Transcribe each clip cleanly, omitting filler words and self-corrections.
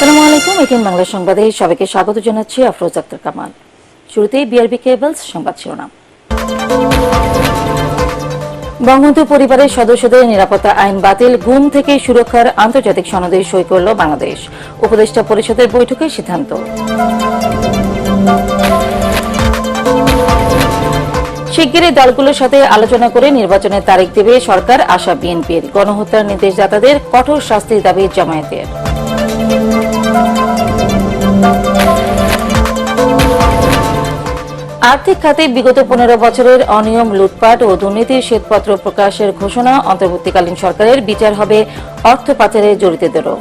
আসসালামু আলাইকুম, এটিএন বাংলা সংবাদে সবাইকে স্বাগত জানাচ্ছি। আফরোজ আক্তার কামাল। শুরুতেই বিআরবি কেবলস সংবাদ শিরোনাম। বঙ্গবন্ধু পরিবারের সদস্যদের নিরাপত্তা আইন বাতিল, গুম থেকে সুরক্ষার আন্তর্জাতিক সনদে সই করল বাংলাদেশ। উপদেষ্টা পরিষদের বৈঠকে সিদ্ধান্ত। শিগগিরই দলগুলোর সাথে আলোচনা করে নির্বাচনের তারিখ দেবে সরকার, আশা বিএনপির। গণহত্যার নির্দেশদাতাদের কঠোর শাস্তির দাবি জামায়াতের। আর্থিক খাতে বিগত 15 বছরের অনিয়ম, লুটপাট ও দুর্নীতির শ্বেতপত্র প্রকাশের ঘোষণা। অন্তর্বর্তীকালীন সরকারের বিচার হবে অর্থ পাচারে জড়িতদেরও।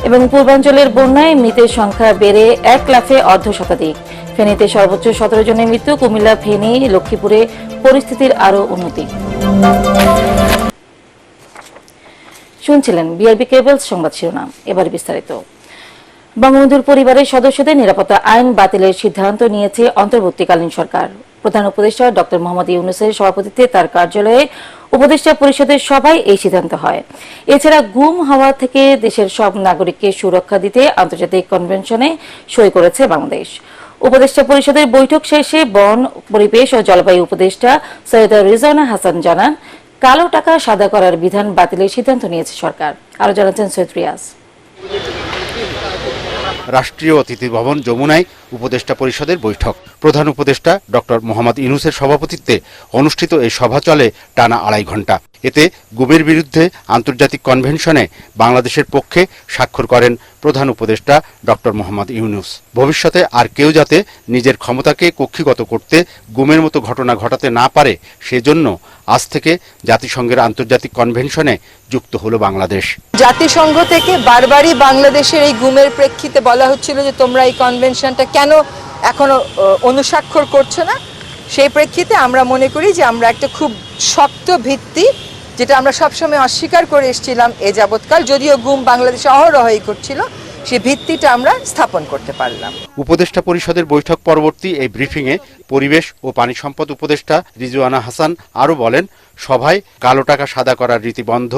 এবং পূর্বাঞ্চলের বন্যায় মৃতের সংখ্যা বেড়ে 1 লাফে অর্ধশতাধিক। ফেনীতে সর্বোচ্চ 17 জনের মৃত্যু। কুমিল্লা, ফেনী, লক্ষ্মীপুরে পরিস্থিতির আরও উন্নতি। শুনছিলেন বিআরবি কেবলস সংবাদ শিরোনাম। এবার বিস্তারিত। বঙ্গবন্ধুর পরিবারের সদস্যদের নিরাপত্তা আইন বাতিলের সিদ্ধান্ত নিয়েছে অন্তর্বর্তীকালীন সরকার। প্রধান উপদেষ্টা ডক্টর মোহাম্মদ ইউনূসের সভাপতিত্বে তার কার্যালয়ে উপদেষ্টা পরিষদের সভায় এই সিদ্ধান্ত হয়। এছাড়া গুম হওয়া থেকে দেশের সব নাগরিককে সুরক্ষা দিতে আন্তর্জাতিক কনভেনশনে সই করেছে বাংলাদেশ। উপদেষ্টা পরিষদের বৈঠক শেষে বন, পরিবেশ ও জলবায়ু উপদেষ্টা সৈয়দা রিজওয়ানা হাসান জানান, কালো টাকা সাদা করার বিধান বাতিলের সিদ্ধান্ত নিয়েছে সরকার। আরো জানাচ্ছেন সৈয়দ রিয়াজ। রাষ্ট্রীয় অতিথি ভবন যমুনায় উপদেষ্টা পরিষদের বৈঠক। প্রধান উপদেষ্টা ডক্টর মোহাম্মদ ইউনূসের সভাপতিত্বে অনুষ্ঠিত এই সভা চলে টানা 2.5 ঘণ্টা। এতে গুমের বিরুদ্ধে আন্তর্জাতিক কনভেনশনে বাংলাদেশের পক্ষে স্বাক্ষর করেন প্রধান উপদেষ্টা ডক্টর মোহাম্মদ ইউনূস। ভবিষ্যতে আর কেউ যাতে নিজের ক্ষমতাকে কক্ষিগত করতে গুমের মতো ঘটনা ঘটাতে না পারে, সেজন্য আজ থেকে জাতিসংঘের আন্তর্জাতিক কনভেনশনে যুক্ত হলো বাংলাদেশ। জাতিসংঘ থেকে বারবারই বাংলাদেশের এই গুমের প্রেক্ষিতে বলা হচ্ছিল যে তোমরা এই কনভেনশনটা কেন এখনো অনুস্বাক্ষর করছো না। সেই প্রেক্ষিতে আমরা মনে করি যে আমরা একটা খুব শক্ত ভিত্তি, যেটা আমরা সবসময় অস্বীকার করে এসেছিলাম এ যাবৎকাল, যদিও গুম বাংলাদেশে অহরহই করছিল, সেই ভিত্তিটা আমরা স্থাপন করতে পারলাম। উপদেষ্টা পরিষদের বৈঠক পরবর্তী এই ব্রিফিংয়ে পরিবেশ ও পানি সম্পদ উপদেষ্টা রিজওয়ানা হাসান আরও বলেন, সভায় কালো টাকা সাদা করার রীতি বন্ধ,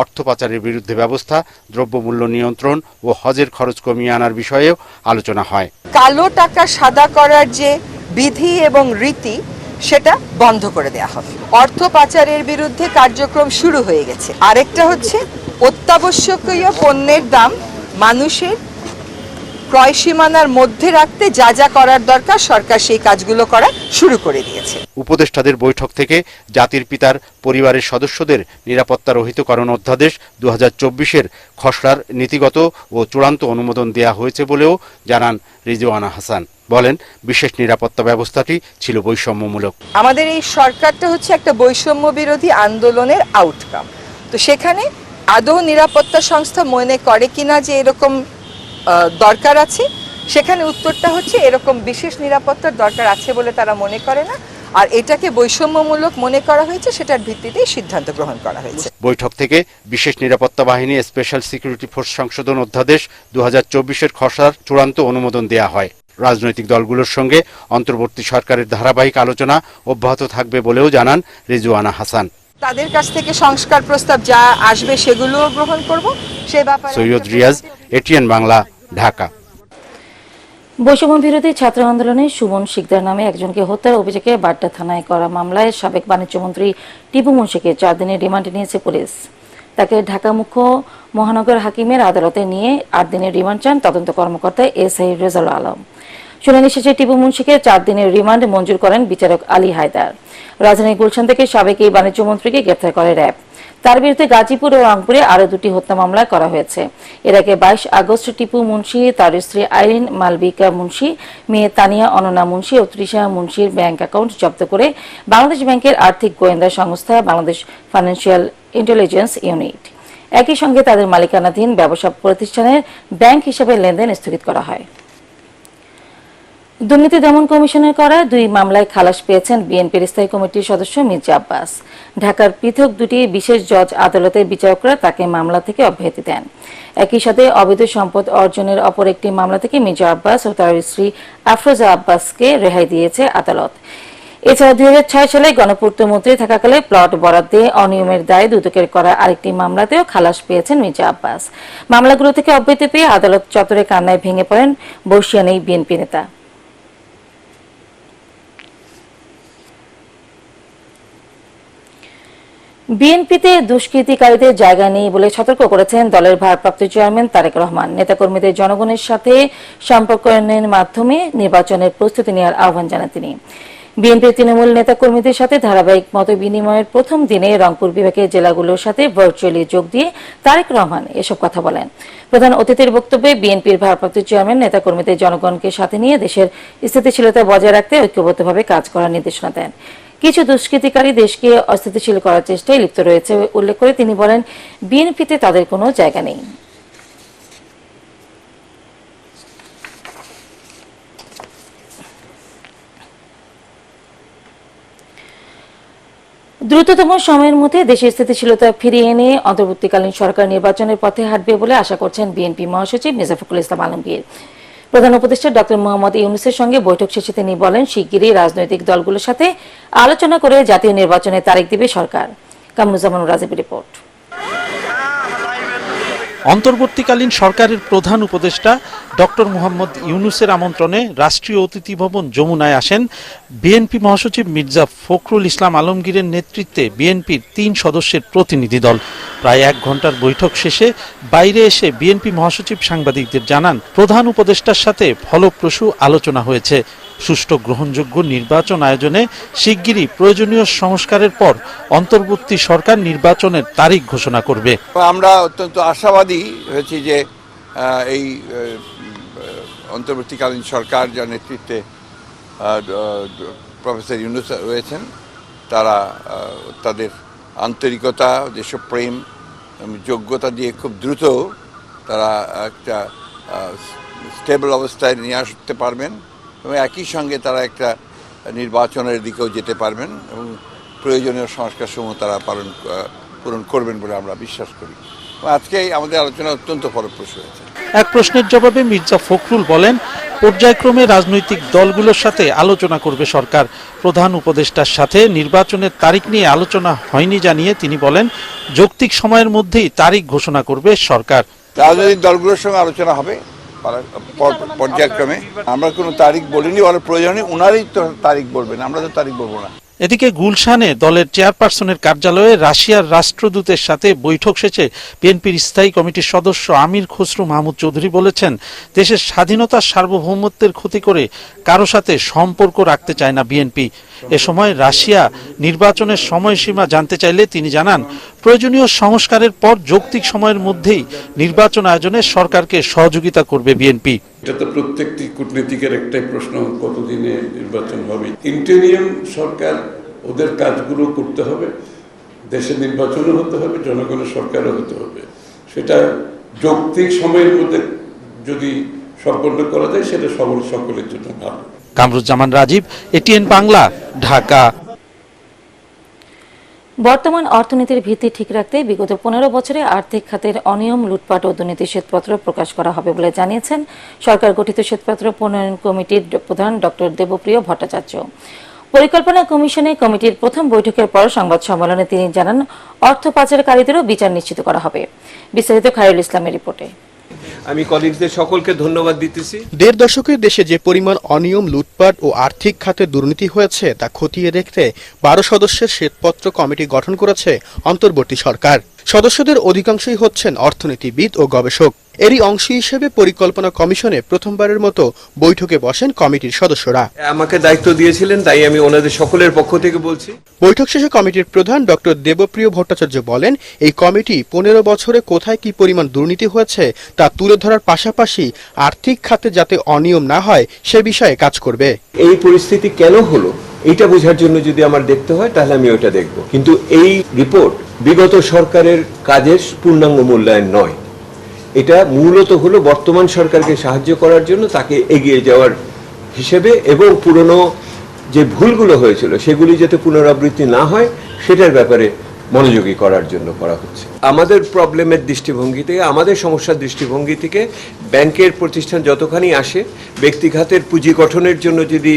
অর্থ পাচারের বিরুদ্ধে ব্যবস্থা, দ্রব্যমূল্য নিয়ন্ত্রণ ও হজের খরচ কমিয়ে আনার বিষয়েও আলোচনা হয়। কালো টাকা সাদা করার যে বিধি এবং রীতি, সেটা বন্ধ করে দেয়া হবে। অর্থ পাচারের বিরুদ্ধে কার্যক্রম শুরু হয়ে গেছে। আরেকটা হচ্ছে অত্যাবশ্যকীয় পণ্যের দাম মানুষের ক্রয় সীমানার মধ্যে রাখতে যা যা করার দরকার, সরকার সেই কাজগুলো করা শুরু করে দিয়েছে। উপদেষ্টাদের বৈঠক থেকে জাতির পিতার পরিবারের সদস্যদের নিরাপত্তা রহিতকরণ অধ্যাদেশ 2024-এর খসড়ার নীতিগত ও চূড়ান্ত অনুমোদন দেয়া হয়েছে বলেও জানান রিজওয়ানা হাসান। বলেন, বিশেষ নিরাপত্তা ব্যবস্থাটি ছিল বৈষম্যমূলক। আমাদের এই সরকারটা হচ্ছে একটা বৈষম্য বিরোধী আন্দোলনের আউটকাম। তো সেখানে আদৌ নিরাপত্তা সংস্থা মনে করে কিনা যে এরকম দরকার আছে, সেখানে উত্তরটা হচ্ছে এরকম বিশেষ নিরাপত্তার দরকার আছে বলে তারা মনে করে না, আর এটাকে বৈষম্যমূলক মনে করা হয়েছে, সেটার ভিত্তিতেই সিদ্ধান্ত গ্রহণ করা হয়েছে। বৈঠক থেকে বিশেষ নিরাপত্তা বাহিনী স্পেশাল সিকিউরিটি ফোর্স সংশোধন অধ্যাদেশ 2024-এর খসড়ার চূড়ান্ত অনুমোদন দেয়া হয়। রাজনৈতিক দলগুলোর সঙ্গে অন্তর্বর্তী সরকারের ধারাবাহিক আলোচনা অব্যাহত থাকবে বলেও জানান রিজওয়ানা হাসান। তাদের কাছ থেকে সংস্কার প্রস্তাব যা আসবে সেগুলোও গ্রহণ করব। সে ব্যাপারে সৈয়দ রিয়াজ, এটিএন বাংলা, ঢাকা। বৈষম্য বিরোধী ছাত্র আন্দোলনে সুমন শিকদার নামে একজনকে হত্যার অভিযোগে বাড্ডা থানায় করা মামলায় সাবেক বাণিজ্যমন্ত্রী টিপু মুন্সিকে 4 দিনের রিমান্ডে নিয়েছে পুলিশ। তাকে ঢাকা মুখ্য মহানগর হাকিমের আদালতে নিয়ে 8 দিনের রিমান্ড চান তদন্ত কর্মকর্তা এসআই রেজাউল আলম। শুনানি শেষে টিপু মুন্সিকে 4 দিনের রিমান্ড মঞ্জুর করেন বিচারক আলী হায়দার। রাজধানী গুলশান থেকে সাবেক এই বাণিজ্যমন্ত্রীকে গ্রেফতার করে র্যাব। তার বিরুদ্ধে গাজীপুর ও রংপুরে আরও 2টি হত্যা মামলা করা হয়েছে। এর আগে 22 আগস্ট টিপু মুন্সি, তার স্ত্রী আইরিন মালবিকা মুন্সি, মেয়ে তানিয়া অননা মুন্সি ও তৃষা মুন্সির ব্যাংক অ্যাকাউন্ট জব্দ করে বাংলাদেশ ব্যাংকের আর্থিক গোয়েন্দা সংস্থা বাংলাদেশ ফাইন্যান্সিয়াল ইন্টেলিজেন্স ইউনিট। একই সঙ্গে তাদের মালিকানাধীন ব্যবসা প্রতিষ্ঠানের ব্যাংক হিসাবে লেনদেন স্থগিত করা হয়। দুর্নীতি দমন কমিশনের করা 2 মামলায় খালাস পেয়েছেন বিএনপির স্থায়ী কমিটির সদস্য মির্জা আব্বাস। ঢাকার পৃথক 2টি বিশেষ জজ আদালতের বিচারকরা তাকে মামলা থেকে অব্যাহতি দেন। একই সাথে অবৈধ সম্পদ অর্জনের অপর একটি মামলা থেকে মির্জা আব্বাস ও তার স্ত্রী আফরোজা আব্বাসকে রেহাই দিয়েছে আদালত। এছাড়া 2006 সালে গণপূর্ত মন্ত্রী থাকাকালে প্লট বরাদ্দে অনিয়মের দায়ে দুদকের করা আরেকটি মামলাতেও খালাস পেয়েছেন মির্জা আব্বাস। মামলাগুলো থেকে অব্যাহতি পেয়ে আদালত চত্বরে কান্নায় ভেঙে পড়েন বর্ষিয়ান এই বিএনপি নেতা। বিএনপিতে দুষ্কৃতিকারীদের জায়গা নেই বলে সতর্ক করেছেন দলের ভারপ্রাপ্ত চেয়ারম্যান তারেক রহমান। নেতাকর্মীদের জনগণের সাথে সম্পর্কের মাধ্যমে নির্বাচনের প্রস্তুতি নেওয়ার আহ্বান জানান তিনি। বিএনপির তৃণমূল নেতাকর্মীদের সাথে ধারাবাহিক মতবিনিময়ের প্রথম দিনে রংপুর বিভাগের জেলাগুলোর সাথে ভার্চুয়ালি যোগ দিয়ে তারেক রহমান এসব কথা বলেন। প্রধান অতিথির বক্তব্যে বিএনপির ভারপ্রাপ্ত চেয়ারম্যান নেতাকর্মীদের জনগণকে সাথে নিয়ে দেশের স্থিতিশীলতা বজায় রাখতে ঐক্যবদ্ধভাবে কাজ করার নির্দেশনা দেন। কিছু দুষ্কৃতিকারী দেশকে অস্থিতিশীল করার চেষ্টায় লিপ্ত রয়েছে উল্লেখ করে তিনি বলেন, বিএনপিতে তাদের কোনো জায়গা নেই। দ্রুততম সময়ের মধ্যে দেশের স্থিতিশীলতা ফিরিয়ে এনে অন্তর্বর্তীকালীন সরকার নির্বাচনের পথে হাঁটবে বলে আশা করছেন বিএনপি মহাসচিব মির্জা ফখরুল ইসলাম আলমগীর। প্রধান উপদেষ্টা ডক্টর মোহাম্মদ ইউনূসের সঙ্গে বৈঠক শেষে তিনি বলেন, শিগগিরই রাজনৈতিক দলগুলোর সাথে আলোচনা করে জাতীয় নির্বাচনের তারিখ দিবে সরকার। কামরুজ্জামান রাজীবের রিপোর্ট। অন্তর্বর্তীকালীন সরকারের প্রধান উপদেষ্টা ডক্টর মোহাম্মদ ইউনূসের আমন্ত্রণে রাষ্ট্রীয় অতিথি ভবন যমুনায় আসেন বিএনপি মহাসচিব মির্জা ফখরুল ইসলাম আলমগীরের নেতৃত্বে বিএনপির 3 সদস্যের প্রতিনিধি দল। প্রায় 1 ঘন্টার বৈঠক শেষে বাইরে এসে বিএনপি মহাসচিব সাংবাদিকদের জানান, প্রধান উপদেষ্টার সাথে ফলপ্রসূ আলোচনা হয়েছে। সুষ্ঠু গ্রহণযোগ্য নির্বাচন আয়োজনে শিগগিরই প্রয়োজনীয় সংস্কারের পর অন্তর্বর্তী সরকার নির্বাচনের তারিখ ঘোষণা করবে। আমরা অত্যন্ত আশাবাদী হয়েছি যে এই অন্তর্বর্তীকালীন সরকার যার নেতৃত্বে প্রফেসর ইউনূস রয়েছেন, তারা তাদের আন্তরিকতা, দেশপ্রেম, যোগ্যতা দিয়ে খুব দ্রুত তারা একটা স্টেবল অবস্থায় নিয়ে আসতে পারবেন এবং একই সঙ্গে তারা একটা নির্বাচনের দিকেও যেতে পারবেন এবং প্রয়োজনীয় সংস্কারসমূহ তারা পূরণ করবেন বলে আমরা বিশ্বাস করি। আজকে আমাদের আলোচনা অত্যন্ত ফলপ্রসূ হয়েছে। এক প্রশ্নের জবাবে মির্জা ফখরুল বলেন, পর্যায়ক্রমে রাজনৈতিক দলগুলোর সাথে আলোচনা করবে সরকার। প্রধান উপদেষ্টার সাথে নির্বাচনের তারিখ নিয়ে আলোচনা হয়নি জানিয়ে তিনি বলেন, যৌক্তিক সময়ের মধ্যেই তারিখ ঘোষণা করবে সরকার। রাজনৈতিক দলগুলোর সঙ্গে আলোচনা হবে পর্যায়ক্রমে। আমরা কোনো তারিখ বলিনি, ওরা প্রয়োজনে ওনারই তো তারিখ বলবেন, আমরা তো তারিখ বলবো না। এদিকে গুলশানে দলের চেয়ারপারসনের কার্যালয়ে রাশিয়ার রাষ্ট্রদূতের সাথে বৈঠক শেষে বিএনপির স্থায়ী কমিটির সদস্য আমির খসরু মাহমুদ চৌধুরী বলেছেন, দেশের স্বাধীনতার সার্বভৌমত্বের ক্ষতি করে কারো সাথে সম্পর্ক রাখতে চায় না বিএনপি। এ সময় রাশিয়া নির্বাচনের সময়সীমা জানতে চাইলে তিনি জানান, প্রয়োজনীয় সংস্কারের পর যৌক্তিক সময়ের মধ্যেই নির্বাচন আয়োজনে সরকারকে সহযোগিতা করবে বিএনপি। এটা তো প্রত্যেকটি কূটনীতিকের একটাই প্রশ্ন, কতদিনে নির্বাচন হবে। ইন্টেরিয়াম সরকার ওদের কাজগুলো করতে হবে, দেশে নির্বাচনও হতে হবে, জনগণের সরকারও হতে হবে। সেটা যৌক্তিক সময়ের মধ্যে যদি সম্পন্ন করা যায় সেটা সকলের জন্য ভালো। কামরুজ্জামান রাজীব, এটিএন বাংলা, ঢাকা। বর্তমান অর্থনীতির ভিত্তি ঠিক রাখতে বিগত 15 বছরে আর্থিক খাতের অনিয়ম, লুটপাট ও দুর্নীতি শ্বেতপত্র প্রকাশ করা হবে বলে জানিয়েছেন সরকার গঠিত শ্বেতপত্র প্রণয়ন কমিটির প্রধান ডক্টর দেবপ্রিয় ভট্টাচার্য। পরিকল্পনা কমিটির প্রথম বৈঠকের পর সংবাদ সম্মেলনে তিনি জানান, অর্থ পাচারকারীদেরও বিচার নিশ্চিত করা হবে। বিস্তারিত খায়রুল ইসলামের রিপোর্টে। আমি কলিগদের সকলকে ধন্যবাদ দিতেছি। 1.5 দশকের দেশে যে পরিমাণ অনিয়ম, লুটপাট ও আর্থিক খাতে দুর্নীতি হয়েছে তা খতিয়ে দেখতে 12 সদস্যের শ্বেতপত্র কমিটি গঠন করেছে অন্তর্বর্তী সরকার। সদস্যদের অধিকাংশই হচ্ছেন অর্থনীতিবিদ ও গবেষক। এরই অংশ হিসেবে পরিকল্পনা কমিশনে প্রথমবারের মতো বৈঠকে বসেন কমিটির সদস্যরা। আমাকে দায়িত্ব দিয়েছিলেন, তাই আমি ওনাদের সকলের পক্ষ থেকে বলছি। বৈঠক শেষে কমিটির প্রধান ডক্টর দেবপ্রিয় ভট্টাচার্য বলেন, এই কমিটি 15 বছরে কোথায় কি পরিমাণ দুর্নীতি হয়েছে তা তুলে ধরার পাশাপাশি আর্থিক খাতে যাতে অনিয়ম না হয় সে বিষয়ে কাজ করবে। এই পরিস্থিতি কেন হলো এইটা বোঝার জন্য যদি আমার দেখতে হয় তাহলে আমি ওটা দেখব, কিন্তু এই রিপোর্ট বিগত সরকারের কাজের পূর্ণাঙ্গ মূল্যায়ন নয়। এটা মূলত হলো বর্তমান সরকারকে সাহায্য করার জন্য, তাকে এগিয়ে যাওয়ার হিসেবে এবং পুরনো যে ভুলগুলো হয়েছিল সেগুলি যাতে পুনরাবৃত্তি না হয় সেটার ব্যাপারে মনোযোগী করার জন্য করা হচ্ছে। আমাদের প্রবলেমের দৃষ্টিভঙ্গি থেকে, আমাদের সমস্যার দৃষ্টিভঙ্গি থেকে ব্যাংকের প্রতিষ্ঠান যতখানি আসে, ব্যক্তিঘাতের পুঁজি গঠনের জন্য যদি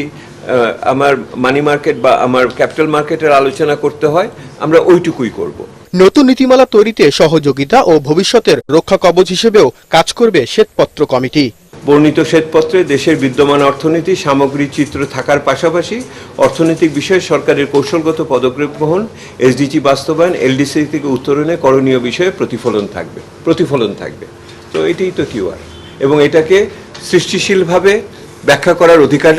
আমার মানি মার্কেট বা আমার ক্যাপিটাল মার্কেটের আলোচনা করতে হয়, আমরা ওইটুকুই করব। নতুন নীতিমালা তৈরিতে সহযোগিতা ও ভবিষ্যতের রক্ষা কবচ হিসেবেও কাজ করবে শ্বেতপত্র কমিটি। বর্ণিত শ্বেতপত্রে দেশের বিদ্যমান অর্থনীতি সামগ্রিক চিত্র থাকার পাশাপাশি অর্থনৈতিক বিষয়ে সরকারের কৌশলগত পদক্ষেপ গ্রহণ, এসডিজি বাস্তবায়ন, এলডিসি থেকে উত্তরণে করণীয় বিষয়ে প্রতিফলন থাকবে। তো এটাই তো কিউআর, এবং এটাকে সৃষ্টিশীলভাবে ব্যাখ্যা করার অধিকার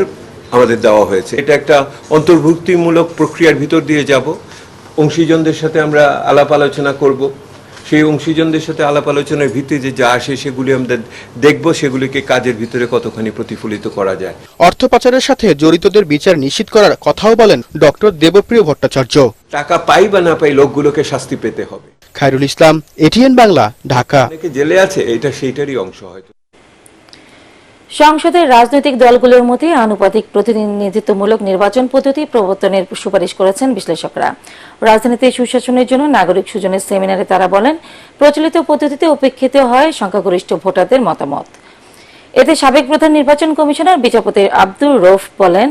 আমাদের দেওয়া হয়েছে। এটা একটা অন্তর্ভুক্তিমূলক প্রক্রিয়ার ভিতর দিয়ে যাব। অংশীজনদের সাথে আমরা আলাপ আলোচনা করব। সেই অংশীজনদের সাথে আলাপ আলোচনার ভিত্তিতে যা আসে সেগুলি আমরা দেখব, সেগুলিকে কাজের ভিতরে কতখানি প্রতিফলিত করা যায়। অর্থ পাচারের সাথে জড়িতদের বিচার নিশ্চিত করার কথাও বলেন ডক্টর দেবপ্রিয় ভট্টাচার্য। টাকা পাই বা না পাই, লোকগুলোকে শাস্তি পেতে হবে। খায়রুল ইসলাম, এটিএন বাংলা, ঢাকা। অনেকে জেলে আছে, এটা সেইটারই অংশ হয়তো। সংসদের রাজনৈতিক দলগুলোর মধ্যে আনুপাতিক প্রতিনিধিত্বমূলক নির্বাচন পদ্ধতি প্রবর্তনের সুপারিশ করেছেন বিশ্লেষকরা। রাজধানীতে সুশাসনের জন্য নাগরিক সুজনের সেমিনারে তারা বলেন, প্রচলিত পদ্ধতিতে উপেক্ষিত হয় সংখ্যাগরিষ্ঠ ভোটারদের মতামত। এতে সাবেক প্রধান নির্বাচন কমিশনার বিচারপতি আব্দুর রউফ বলেন,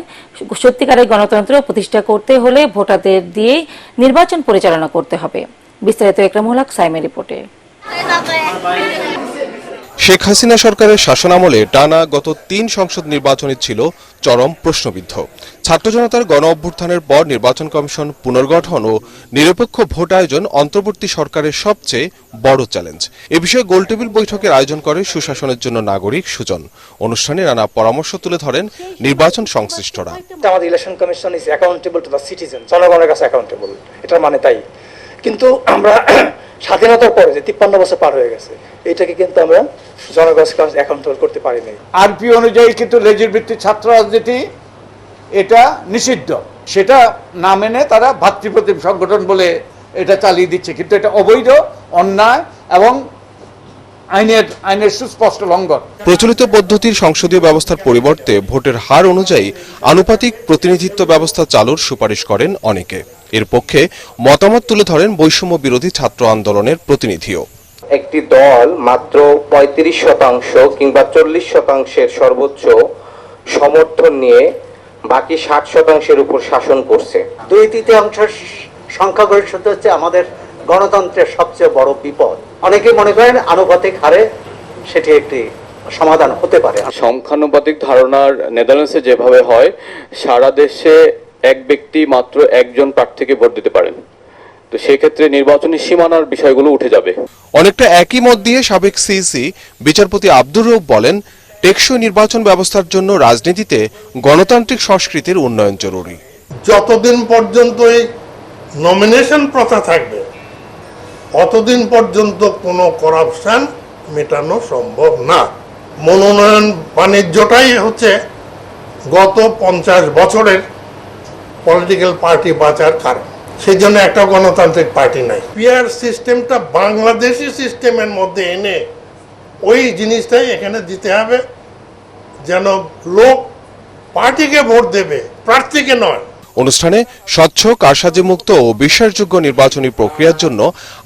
সত্যিকারের গণতন্ত্র প্রতিষ্ঠা করতে হলে ভোটারদের দিয়ে নির্বাচন পরিচালনা করতে হবে। বিস্তারিত একরামুল হক সাইমের রিপোর্টে। শেখ হাসিনা সরকারের শাসনামলে টানা গত 3 সংসদ নির্বাচনই ছিল চরম প্রশ্নবিদ্ধ। ছাত্র জনতার গণ অভ্যুত্থানের পর নির্বাচন কমিশন পুনর্গঠন ও নিরপেক্ষ ভোট আয়োজন অন্তর্বর্তী সরকারের সবচেয়ে বড় চ্যালেঞ্জ। এ বিষয়ে গোলটেবিল বৈঠকের আয়োজন করে সুশাসনের জন্য নাগরিক সুজন। অনুষ্ঠানে নানা পরামর্শ তুলে ধরেন নির্বাচন সংশ্লিষ্টরা। আমাদের election commission is accountable to the citizen, জনগণের কাছে অ্যাকাউন্টেবল, এটার মানে তাই। কিন্তু আমরা স্বাধীনতার পরে যে 53 বছর পার হয়ে গেছে, এটাকে কিন্তু আমরা জনগণের কাছে অ্যাকাউন্টেবল করতে পারিনি। আরপি অনুযায়ী কিন্তু লেজির ভিত্তিক ছাত্র রাজনীতি এটা নিষিদ্ধ, সেটা না মেনে তারা ভাতৃপ্রতিম সংগঠন বলে এটা চালিয়ে দিচ্ছে, কিন্তু এটা অবৈধ, অন্যায় এবং আইনের সুস্পষ্ট লঙ্ঘন। প্রচলিত পদ্ধতির সংসদীয় ব্যবস্থার পরিবর্তে ভোটের হার অনুযায়ী আনুপাতিক প্রতিনিধিত্ব ব্যবস্থা চালুর সুপারিশ করেন অনেকে। এর পক্ষে মতামত তুলে ধরেন বৈষম্য বিরোধী ছাত্র আন্দোলনের প্রতিনিধিও। একটি দল মাত্র 35% কিংবা 40%-এর সর্বোচ্চ সমর্থন নিয়ে বাকি 60%-এর উপর শাসন করছে। 2/3 সংখ্যাগরিষ্ঠতা হচ্ছে আমাদের গণতন্ত্রের সবচেয়ে বড় বিপদ। অনেকে মনে করেন আনুপাতিক হারে সেটি একটি সমাধান হতে পারে। সংখ্যানুপাতিক ধারণার নেদারল্যান্ডসে যেভাবে হয়, সারা দেশে এক ব্যক্তি মাত্র একজন প্রার্থীকে ভোট দিতে পারেন, তো সেই ক্ষেত্রে নির্বাচনী সীমানার বিষয়গুলো উঠে যাবে। অনেকটা একই মত দিয়ে সাবেক সিইসি বিচারপতি আব্দুর রউফ বলেন, টেকসই নির্বাচন ব্যবস্থার জন্য রাজনীতিতে গণতান্ত্রিক সংস্কৃতির উন্নয়ন জরুরি। যতদিন পর্যন্ত এই নমিনেশন প্রথা থাকবে, অতদিন পর্যন্ত কোনো করাপশন মেটানো সম্ভব না। মনোনয়ন বাণিজ্যটাই হচ্ছে গত 50 বছরের পলিটিক্যাল পার্টি বাঁচার কারণ। সেই জন্য একটা গণতান্ত্রিক পার্টি নাই। পিআর সিস্টেমটা বাংলাদেশি সিস্টেমের মধ্যে এনে ওই জিনিসটাই এখানে দিতে হবে, যেন লোক পার্টিকে ভোট দেবে, প্রার্থীকে নয়। অনুষ্ঠানে স্বচ্ছ, কারসাজি মুক্ত ও বিশ্বাসযোগ্য নির্বাচনী প্রক্রিয়ার জন্য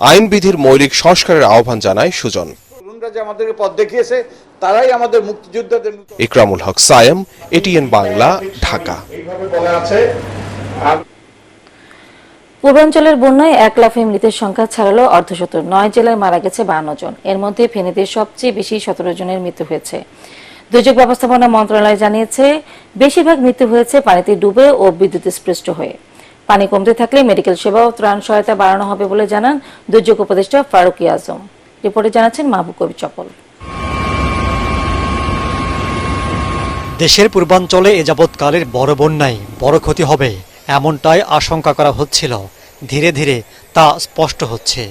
আইনবিধির মৌলিক সংস্কারের আহ্বান জানায় সুজন। আমাদেরকে পথ দেখিয়েছে, তারাই আমাদের মুক্তিযোদ্ধাদের। ইকরামুল হক সায়েম, এটিএন বাংলা, ঢাকা। পূর্বাঞ্চলের বন্যায় 1 লাফে মৃতের সংখ্যা ছাড়ালো অর্ধশত। 9 জেলায় মারা গেছে 52 জন। এর মধ্যে ফেনীতে সবচেয়ে বেশি 17 জনের মৃত্যু হয়েছে। দুর্যোগ ব্যবস্থাপনা মন্ত্রণালয় জানিয়েছে, বেশিরভাগ মৃত্যু হয়েছে পানিতে ডুবে ও বিদ্যুৎস্পৃষ্ট হয়ে। পানি কমতে থাকলে মেডিকেল সেবা ও ত্রাণ সহায়তা বাড়ানো হবে বলে জানান দুর্যোগ উপদেষ্টা ফারুকী আজম। রিপোর্টে জানাচ্ছেন মাহবুব কবির চপল। দেশের পূর্বাঞ্চলে এ যাবৎকালের বড় বন্যায় বড় ক্ষতি হবে এমনটাই আশঙ্কা করা হচ্ছিল। ধীরে ধীরে তা স্পষ্ট হচ্ছে।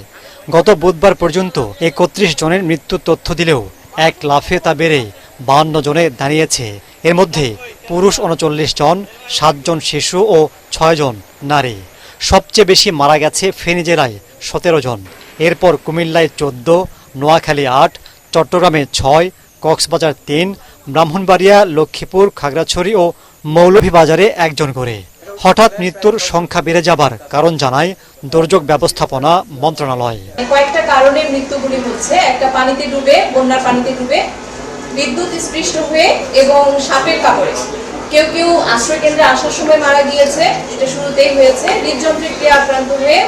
গত বুধবার পর্যন্ত 31 জনের মৃত্যুর তথ্য দিলেও 1 লাফে তা বেড়ে 52 জনে দাঁড়িয়েছে। এর মধ্যে পুরুষ 39 জন, 7 জন শিশু ও 6 জন নারী। সবচেয়ে বেশি মারা গেছে ফেনী জেলায় 17 জন। এরপর কুমিল্লায় 14, নোয়াখালী 8, চট্টগ্রামে 6, কক্সবাজার 3, ব্রাহ্মণবাড়িয়া, লক্ষ্মীপুর, খাগড়াছড়ি ও মৌলভীবাজারে 1 জন করে। হঠাৎ মৃত্যুর সংখ্যা বেড়ে যাবার কারণ জানায় দুর্যোগ ব্যবস্থাপনা মন্ত্রণালয়। কয়েকটা কারণে মৃত্যুগুলি হচ্ছে, একটা পানিতে ডুবে, বন্যার পানিতে ডুবে, বিদ্যুৎ স্পৃষ্ট হয়ে এবং সাপের কামড়ে। কেউ কেউ আশ্রয় কেন্দ্রে আসার সময় মারা গিয়েছে, এটা শুরুতেই হয়েছে, হৃদযন্ত্রের ক্রিয়া আক্রান্ত হয়ে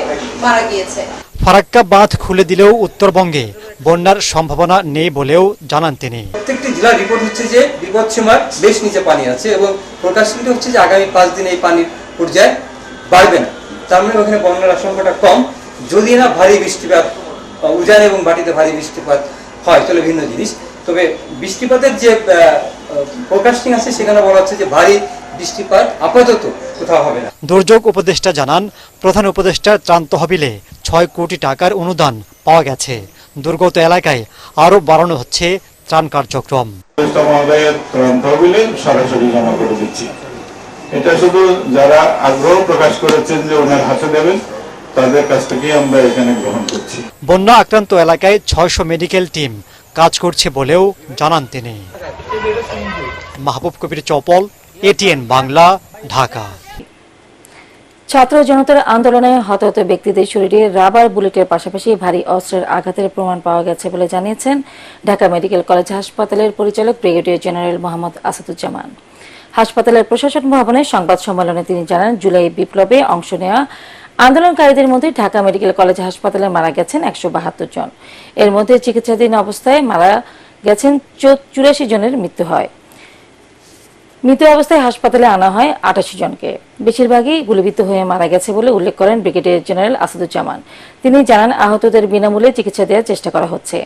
মারা গিয়েছে। ফারাক্কা বাঁধ খুলে দিলেও উত্তরবঙ্গে বন্যার সম্ভাবনা নেই বলেও জানান তিনি। প্রত্যেকটি জেলার রিপোর্ট হচ্ছে যে বিপদসীমার বেশ নিচে পানি আছে এবং ফোরকাস্টিং হচ্ছে যে আগামী 5 দিনে এই পানির পর্যায় বাড়বে না। তার মানে ওখানে বন্যার আশঙ্কাটা কম। যদি না ভারী বৃষ্টিপাত, উজান এবং বাটিতে ভারী বৃষ্টিপাত হয় তাহলে ভিন্ন জিনিস। তবে বৃষ্টিপাতের যে ফোরকাস্টিং আছে সেখানে বলা হচ্ছে যে ভারী বৃষ্টিপাত আপাতত কোথাও হবে না। দুর্যোগ উপদেষ্টা জানান, প্রধান উপদেষ্টার ত্রাণ তহবিলে 6 কোটি টাকার অনুদান পাওয়া গেছে। দুর্গত এলাকায় আরো বাড়ানো হচ্ছে ত্রাণ কার্যক্রম। সরাসরি জমা করে দিচ্ছি। এটা শুধু যারা আগ্রহ প্রকাশ করেছেন যে ওনার হাতে দেবেন তাদের কাছ থেকে আমরা এখানে গ্রহণ করছি। বন্যা আক্রান্ত এলাকায় 600 মেডিকেল টিম কাজ করছে বলেও জানান তিনি। মাহবুব কবির চপল, এটিএন বাংলা, ঢাকা। ছাত্র জনতার আন্দোলনে হতাহত ব্যক্তিদের শরীরে রাবার বুলেটের পাশাপাশি ভারী অস্ত্রের আঘাতের প্রমাণ পাওয়া গেছে বলে জানিয়েছেন ঢাকা মেডিকেল কলেজ হাসপাতালের পরিচালক ব্রিগেডিয়ার জেনারেল মোহাম্মদ আসাদুজ্জামান। হাসপাতালের প্রশাসন ভবনে সংবাদ সম্মেলনে তিনি জানান, জুলাই বিপ্লবে অংশ নেওয়া আন্দোলনকারীদের মধ্যে ঢাকা মেডিকেল কলেজ হাসপাতালে মারা গেছেন 172 জন। এর মধ্যে চিকিৎসাধীন অবস্থায় মারা গেছেন 84 জনের মৃত্যু হয়। মৃত অবস্থায় হাসপাতালে আনা হয় 88 জনকে। বেশিরভাগই গুলিবিদ্ধ হয়ে মারা গেছে বলে উল্লেখ করেন ব্রিগেডিয়ার জেনারেল আসাদুজ্জামান। তিনি জানান, আহতদের বিনামূল্যে চিকিৎসা দেওয়ার চেষ্টা করা হচ্ছে।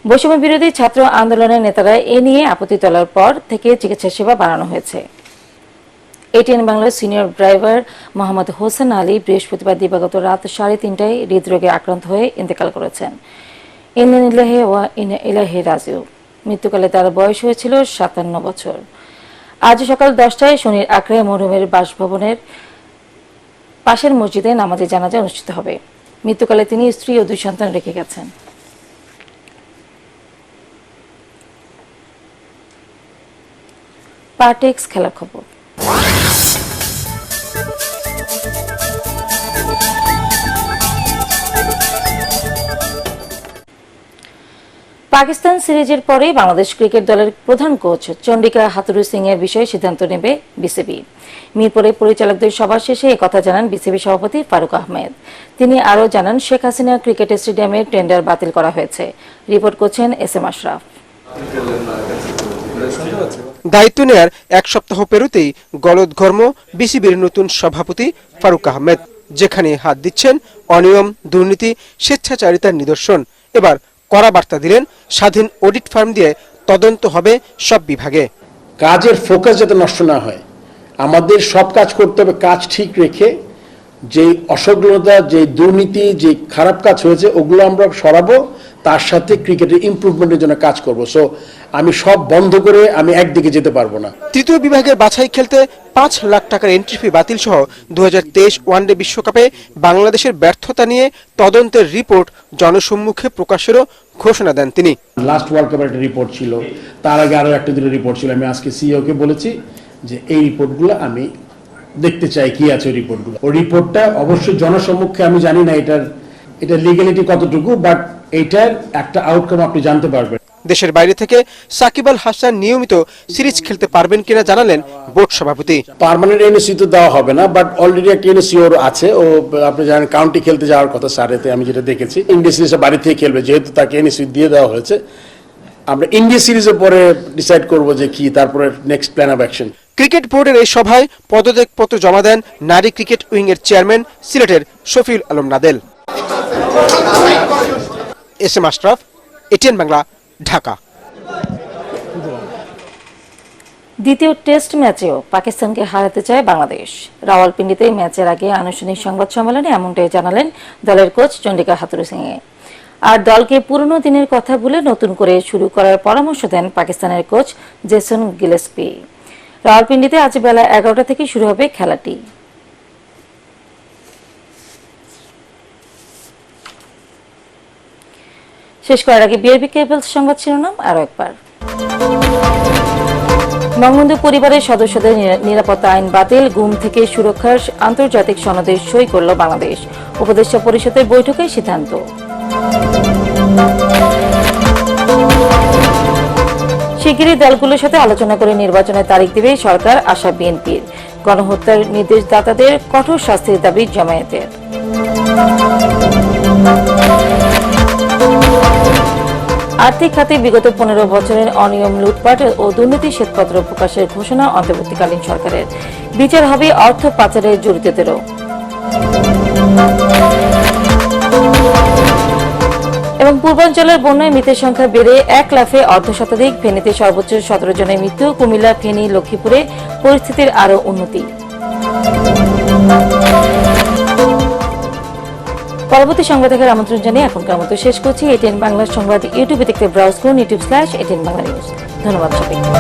বৈষম্য বিরোধী ছাত্র আন্দোলনের নেতারা এ নিয়ে আপত্তি তোলার পর থেকে চিকিৎসা সেবা বাড়ানো হয়েছে। এটিএন বাংলার সিনিয়র ড্রাইভার মোহাম্মদ হোসেন আলী বৃহস্পতিবার দিবাগত রাত 3:30টায় হৃদরোগে আক্রান্ত হয়ে ইন্তেকাল করেছেন। ইন্না লিল্লাহি ওয়া ইন্না ইলাইহি রাজিউন। মৃত্যুকালে তার বয়স হয়েছিল 57 বছর। আজ সকাল 10টায় শনির আখড়ায় মরহুমের বাসভবনের পাশের মসজিদে নামাজে জানাজা অনুষ্ঠিত হবে। মৃত্যুকালে তিনি স্ত্রী ও 2 সন্তান রেখে গেছেন। পার্টেক্স খেলার খবর। পাকিস্তান সিরিজের পরে বাংলাদেশ ক্রিকেট দলের প্রধান কোচ চন্ডিকা হাথুরু সিং এর বিষয়ে সিদ্ধান্ত নেবে বিসিবি। মিরপুরে পরিচালকদের সভা শেষে একথা জানান বিসিবি সভাপতি ফারুক আহমেদ। তিনি আরও জানান, শেখ হাসিনা ক্রিকেট স্টেডিয়ামের টেন্ডার বাতিল করা হয়েছে। রিপোর্ট করছেন এসএম আশরাফ। দায়িত্ব নেয়ার 1 সপ্তাহ পেরোতেই গলদঘর্ম বিসিবির নতুন সভাপতি ফারুক আহমেদ, যেখানে হাত দিচ্ছেন অনিয়ম, দুর্নীতি, স্বেচ্ছাচারিতার নিদর্শন। এবার কড়া বার্তা দিলেন, স্বাধীন অডিট ফার্ম দিয়ে তদন্ত হবে সব বিভাগে। কাজের ফোকাস যাতে নষ্ট না হয়, আমাদের সব কাজ করতে হবে কাজ ঠিক রেখে। যে অসংলগ্নতা, যে দুর্নীতি, যে খারাপ কাজ হয়েছে ওগুলো আমরা সরাবো, তার সাথে ক্রিকেটের ইমপ্রুভমেন্টের জন্য কাজ করব। সো আমি সব বন্ধ করে আমি একদিকে যেতে পারবো না। তৃতীয় বিভাগের বাছাই খেলতে 5 লাখ টাকার এন্ট্রি ফি বাতিল সহ 2023 ওয়ানডে বিশ্বকাপে বাংলাদেশের ব্যর্থতা নিয়ে তদন্তের রিপোর্ট জনসম্মুখে প্রকাশেরও ঘোষণা দেন তিনি। লাস্ট ওয়ার্ল্ড কাপের একটা রিপোর্ট ছিল, তার আগে আরো একটা দিনের রিপোর্ট ছিল। আমি আজকে সিইওকে বলেছি যে এই রিপোর্টগুলো আমি দেখতে চাই, কি আছে ওই রিপোর্টগুলো। ওই রিপোর্টটা অবশ্যই জনসম্মুখে, আমি জানি না এটা লিগ্যালিটি কতটুকু, বাট এইটার একটা আউটকাম আপনি জানতে পারবেন। দেশের বাইরে থেকে সাকিব আল হাসান নিয়মিত সিরিজ খেলতে পারবেন কিনা জানালেন বোর্ড সভাপতি। পার্মানেন্ট এনএসি তো দেওয়া হবে না, বাট অলরেডি একটা এনএসি ওর আছে। ও আপনি জানেন কাউন্টি খেলতে যাওয়ার কথা সারেতে, আমি যেটা দেখেছি ইন্ডিয়া সিরিজে বাড়ি থেকে খেলবে, যেহেতু তাকে এনএসি দিয়ে দেওয়া হয়েছে। আমরা ইন্ডিয়া সিরিজের পরে ডিসাইড করব যে কি তারপরে next plan of action. Cricket বোর্ডের এই সভায় পদত্যাগপত্র জমা দেন নারী ক্রিকেট উইং এর চেয়ারম্যান সিলেটের শফিউল আলম নাদেল। SM Ashraf, ATN Bangla, Dhaka. দ্বিতীয় টেস্ট ম্যাচেও পাকিস্তানকে হারাতে চায় বাংলাদেশ। রাওয়ালপিন্ডিতে ম্যাচের আগে আনুষ্ঠানিক সংবাদ সম্মেলনে এমনটাই জানালেন দলের কোচ চন্ডিকা হাথুরু সিং। আর দলকে পুরনো দিনের কথা ভুলে নতুন করে শুরু করার পরামর্শ দেন পাকিস্তানের কোচ জেসন গিলেস্পি। রাওয়ালপিন্ডিতে আজ বেলা 11টা থেকে শুরু হবে খেলাটি। শেষ করার আগে বিআরবি কেবলস সংবাদ শিরোনাম আরো একবার। বঙ্গবন্ধু পরিবারের সদস্যদের নিরাপত্তা আইন বাতিল, গুম থেকে সুরক্ষার আন্তর্জাতিক সনদে সই করল বাংলাদেশ। উপদেষ্টা পরিষদের বৈঠকে সিদ্ধান্ত। শিগগিরই দলগুলোর সাথে আলোচনা করে নির্বাচনের তারিখ দেবে সরকার, আশা বিএনপির। গণহত্যার নির্দেশদাতাদের কঠোর শাস্তির দাবি জামায়াতের। আর্থিক খাতে বিগত 15 বছরের অনিয়ম, লুটপাট ও দুর্নীতি শ্বেতপত্র প্রকাশের ঘোষণা অন্তর্বর্তীকালীন সরকারের। বিচার হবে অর্থ পাচারে জড়িতদেরও। এবং পূর্বাঞ্চলের বন্যায় মৃতের সংখ্যা বেড়ে 1 লাফে অর্ধশতাধিক। ফেনীতে সর্বোচ্চ 17 জনের মৃত্যু। কুমিল্লা, ফেনী, লক্ষ্মীপুরে পরিস্থিতির আরও উন্নতি। পরবর্তী সংবাদ দেখার আমন্ত্রণ জানিয়ে এখনকার মতো শেষ করছি। এটিএন বাংলার সংবাদ ইউটিউবে দেখতে ব্রাউজ করুন youtube/ATN Bangla News। ধন্যবাদ সবাইকে।